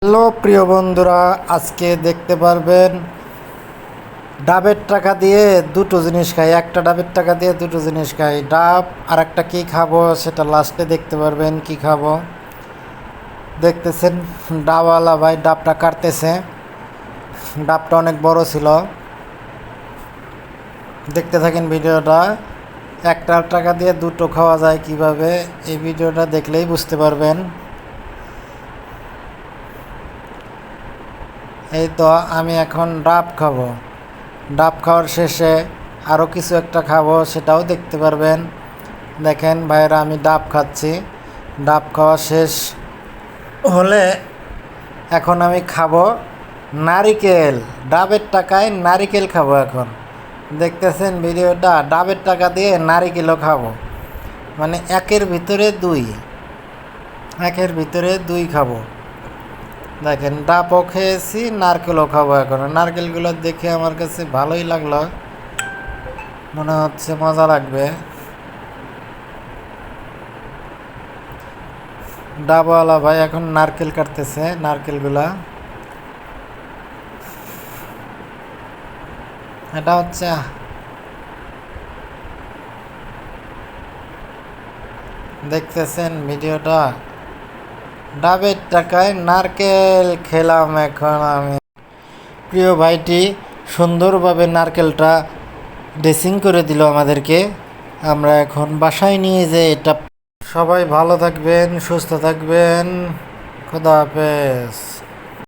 Hello প্রিয় বন্ধুরা, আজকে দেখতে পারবেন ডাবের টাকা দিয়ে দুটো জিনিস খাই। একটা ডাবের টাকা দিয়ে দুটো জিনিস খাই, ডাব আর একটা কী খাবো সেটা লাস্টে দেখতে পারবেন। কি খাবো দেখতেছেন, ডাবওয়ালা ভাই ডাবটা কাটতেছে। ডাবটা অনেক বড় ছিল। দেখতে থাকেন ভিডিওটা। একটা টাকা দিয়ে দুটো খাওয়া যায় কিভাবে, এই ভিডিওটা দেখলেই বুঝতে পারবেন। এই তো আমি এখন ডাব খাবো। ডাব খাওয়ার শেষে আরও কিছু একটা খাবো, সেটাও দেখতে পারবেন। দেখেন ভাইরা, আমি ডাব খাচ্ছি। ডাব খাওয়া শেষ হলে এখন আমি খাবো নারিকেল। ডাবের টাকায় নারিকেল খাবো এখন। দেখতেছেন ভিডিওটা, ডাবের টাকা দিয়ে নারিকেলও খাবো, মানে একের ভিতরে দুই খাবো। দেখেন, ডাবও খেয়েছি, নারকেলও খাবো এখন। নারকেলগুলো দেখে আমার কাছে ভালোই লাগলো, মনে হচ্ছে মজা লাগবে। ডাবওয়ালা ভাই এখন নারকেল কাটতেছে। নারকেলগুলা এটা হচ্ছে, দেখতেছেন ভিডিওটা, ডাবের টাকায় নারকেল খেলাম এখন আমি। প্রিয় ভাইটি সুন্দরভাবে নারকেলটা ড্রেসিং করে দিল আমাদেরকে। আমরা এখন বাসায় নিয়ে যে এটা। সবাই ভালো থাকবেন, সুস্থ থাকবেন। খোদা হাফেজ।